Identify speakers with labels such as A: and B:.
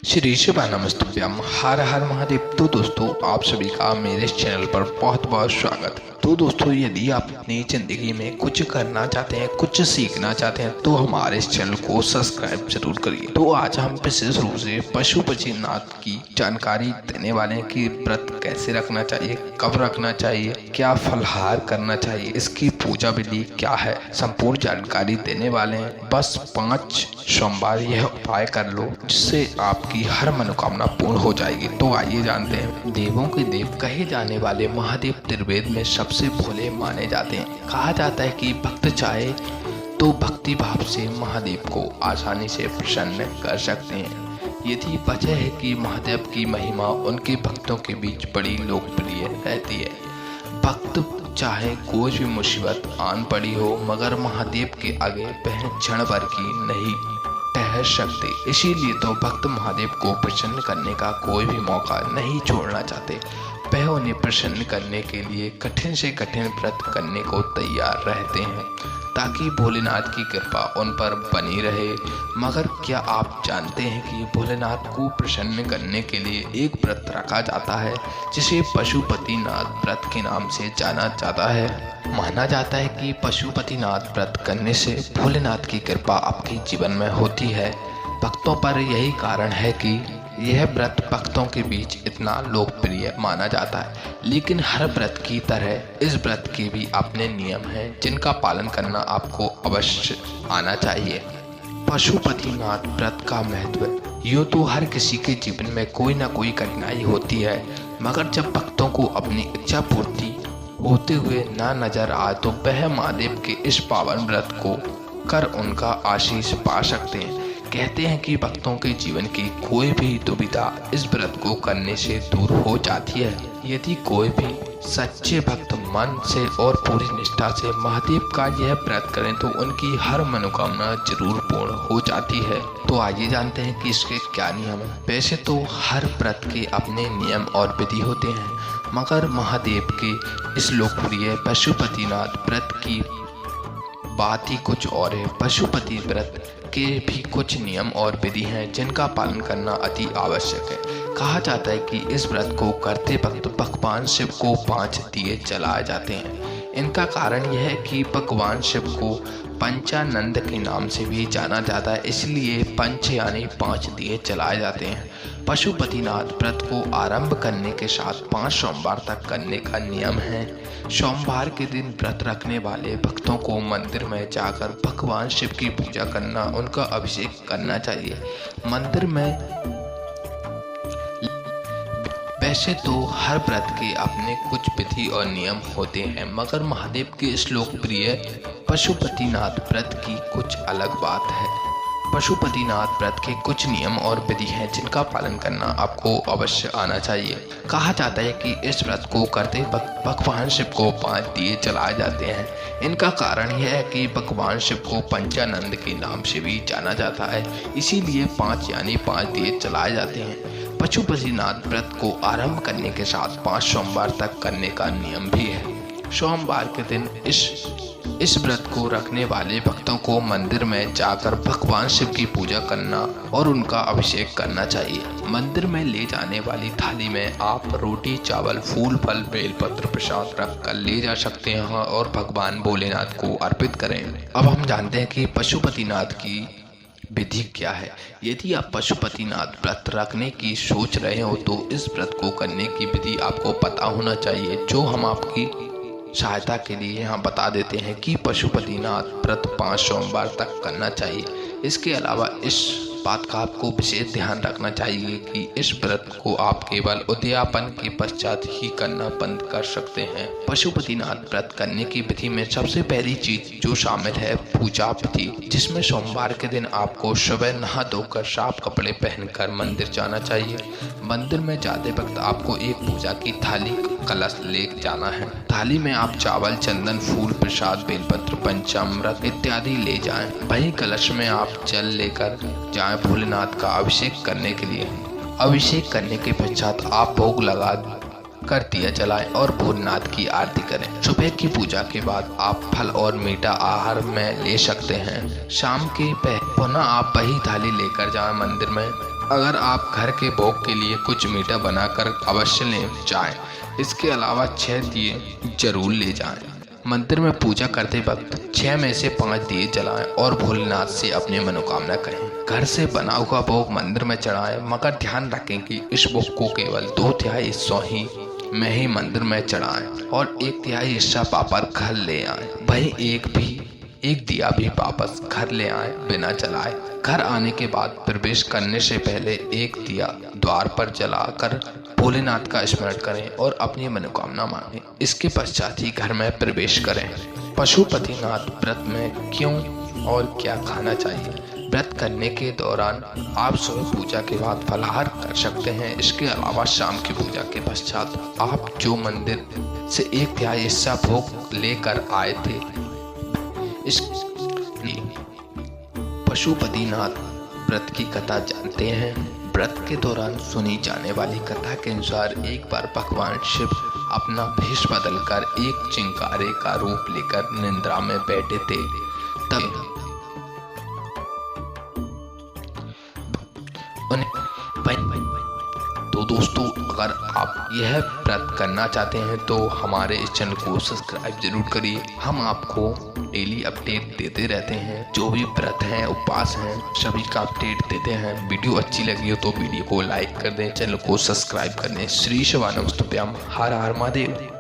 A: श्री शिवा नमस्तुभ्यम हर हर महादेव। तो दोस्तों आप सभी का मेरे इस चैनल पर बहुत बहुत स्वागत है। तो दोस्तों यदि आप अपनी ज़िंदगी में कुछ करना चाहते हैं, कुछ सीखना चाहते हैं तो हमारे इस चैनल को सब्सक्राइब जरूर करिए। तो आज हम विशेष रूप से पशुपतिनाथ की जानकारी देने वाले हैं कि व्रत कैसे रखना चाहिए, कब रखना चाहिए, क्या फलाहार करना चाहिए, इसकी पूजा विधि क्या है, संपूर्ण जानकारी देने वाले हैं। बस 5 सोमवार यह उपाय कर लो जिससे आपकी हर मनोकामना पूर्ण हो जाएगी। तो आइए जानते हैं। देवों के देव कहे जाने वाले महादेव त्रिवेद में सबसे भोले माने जाते हैं। कहा जाता है कि भक्त चाहे तो भक्ति भाव से महादेव को आसानी से प्रसन्न कर सकते हैं। यही वजह है कि महादेव की महिमा उनके भक्तों के बीच बड़ी लोकप्रिय रहती है। भक्त चाहे कोई भी मुसीबत आन पड़ी हो मगर महादेव के आगे वह क्षण भर की नहीं ठहर सकते। इसीलिए तो भक्त महादेव को प्रसन्न करने का कोई भी मौका नहीं छोड़ना चाहते। वह उन्हें प्रसन्न करने के लिए कठिन से कठिन व्रत करने को तैयार रहते हैं ताकि भोलेनाथ की कृपा उन पर बनी रहे। मगर क्या आप जानते हैं कि भोलेनाथ को प्रसन्न करने के लिए एक व्रत रखा जाता है जिसे पशुपतिनाथ व्रत के नाम से जाना जाता है। माना जाता है कि पशुपतिनाथ व्रत करने से भोलेनाथ की कृपा आपके जीवन में होती है। भक्तों पर यही कारण है कि यह व्रत भक्तों के बीच इतना लोकप्रिय माना जाता है। लेकिन हर व्रत की तरह इस व्रत के भी अपने नियम हैं जिनका पालन करना आपको अवश्य आना चाहिए। पशुपतिनाथ व्रत का महत्व। यूँ तो हर किसी के जीवन में कोई ना कोई कठिनाई होती है, मगर जब भक्तों को अपनी इच्छा पूर्ति होते हुए ना नजर आए तो वह महादेव के इस पावन व्रत को कर उनका आशीष पा सकते हैं। कहते हैं कि भक्तों के जीवन की कोई भी दुविधा इस व्रत को करने से दूर हो जाती है। यदि कोई भी सच्चे भक्त मन से और पूरी निष्ठा से महादेव का यह व्रत करें तो उनकी हर मनोकामना जरूर पूर्ण हो जाती है। तो आइए जानते हैं कि इसके क्या नियम हैं। वैसे तो हर व्रत के अपने नियम और विधि होते हैं, मगर महादेव के इस लोकप्रिय पशुपतिनाथ व्रत की बात ही कुछ और है। पशुपति व्रत के भी कुछ नियम और विधि हैं जिनका पालन करना अति आवश्यक है। कहा जाता है कि इस व्रत को करते वक्त भगवान शिव को 5 दिए जलाए जाते हैं। इनका कारण यह है कि भगवान शिव को पंचानंद के नाम से भी जाना जाता है, इसलिए पंच यानी 5 दिए जलाए जाते हैं। पशुपतिनाथ व्रत को आरंभ करने के साथ 5 सोमवार तक करने का नियम है। सोमवार के दिन व्रत रखने वाले भक्तों को मंदिर में जाकर भगवान शिव की पूजा करना, उनका अभिषेक करना चाहिए। मंदिर में वैसे तो हर व्रत के अपने कुछ विधि और नियम होते हैं, मगर महादेव के इस लोकप्रिय पशुपतिनाथ व्रत की कुछ अलग बात है। पशुपतिनाथ व्रत के कुछ नियम और विधि हैं जिनका पालन करना आपको अवश्य आना चाहिए। कहा जाता है कि इस व्रत को करते वक्त भगवान शिव को 5 दिए जलाए जाते हैं। इनका कारण यह है कि भगवान शिव को पंचानंद के नाम से भी जाना जाता है, इसीलिए 5 यानी 5 दिए जलाए जाते हैं। पशुपतिनाथ व्रत को आरंभ करने के साथ 5 सोमवार तक करने का नियम भी है। सोमवार के दिन इस व्रत को रखने वाले भक्तों को मंदिर में जाकर भगवान शिव की पूजा करना और उनका अभिषेक करना चाहिए। मंदिर में ले जाने वाली थाली में आप रोटी, चावल, फूल, फल, बेलपत्र, प्रसाद रख कर ले जा सकते हैं और भगवान भोलेनाथ को अर्पित करें। अब हम जानते हैं कि पशुपतिनाथ की विधि क्या है। यदि आप पशुपतिनाथ व्रत रखने की सोच रहे हो तो इस व्रत को करने की विधि आपको पता होना चाहिए, जो हम आपकी सहायता के लिए यहाँ बता देते हैं कि पशुपतिनाथ व्रत 5 सोमवार तक करना चाहिए। इसके अलावा इस बात का आपको विशेष ध्यान रखना चाहिए कि इस व्रत को आप केवल उद्यापन के पश्चात ही करना बंद कर सकते हैं। पशुपतिनाथ व्रत करने की विधि में सबसे पहली चीज जो शामिल है पूजा विधि, जिसमें सोमवार के दिन आपको सुबह नहा धोकर साफ कपड़े पहनकर मंदिर जाना चाहिए। मंदिर में जाते वक्त आपको एक पूजा की थाली, कलश ले जाना है। थाली में आप चावल, चंदन, फूल, प्रसाद, बेलपत्र, पंचामृत इत्यादि ले जाएं। वहीं कलश में आप जल लेकर जाएं भोलेनाथ का अभिषेक करने के लिए। अभिषेक करने के पश्चात आप भोग लगा कर दिया जलाएं और भोलेनाथ की आरती करें। सुबह की पूजा के बाद आप फल और मीठा आहार में ले सकते हैं। शाम के पुनः आप वही थाली लेकर जाएं मंदिर में। अगर आप घर के भोग के लिए कुछ मीठा बनाकर अवश्य ले जाएं। इसके अलावा 6 दिए जरूर ले जाएं। मंदिर में पूजा करते वक्त 6 में से 5 दिए जलाएं और भोलेनाथ से अपनी मनोकामना कहें। घर से बना हुआ भोग मंदिर में चढ़ाएं, मगर ध्यान रखें कि इस भोग को केवल 2/3 हिस्सों ही में ही मंदिर में चढ़ाएं और 1/3 हिस्सा वापस घर ले आएं। वही एक दिया भी वापस घर ले आए बिना जलाए। घर आने के बाद प्रवेश करने से पहले एक दिया द्वार पर जलाकर भोलेनाथ का स्मरण करें और अपनी मनोकामना मांगें। इसके पश्चात ही घर में प्रवेश करें। पशुपतिनाथ व्रत में क्यों और क्या खाना चाहिए? व्रत करने के दौरान आप सुबह पूजा के बाद फलाहार कर सकते हैं। इसके अलावा शाम की पूजा के पश्चात आप जो मंदिर से 1/3 हिस्सा भोग लेकर आए थे, इस पशुपतिनाथ व्रत की कथा जानते हैं। व्रत के दौरान सुनी जाने वाली कथा के अनुसार एक बार भगवान शिव अपना भेष बदलकर एक चिंकारे का रूप लेकर निद्रा में बैठे थे। तब तो दोस्तों, अगर आप यह व्रत करना चाहते हैं तो हमारे इस चैनल को सब्सक्राइब जरूर करिए। हम आपको डेली अपडेट देते रहते हैं। जो भी व्रत हैं, उपवास हैं, सभी का अपडेट देते हैं। वीडियो अच्छी लगी हो तो वीडियो को लाइक कर दें, चैनल को सब्सक्राइब कर दें। श्री शिवानमस्तुभ्यम। हर हर महादेव।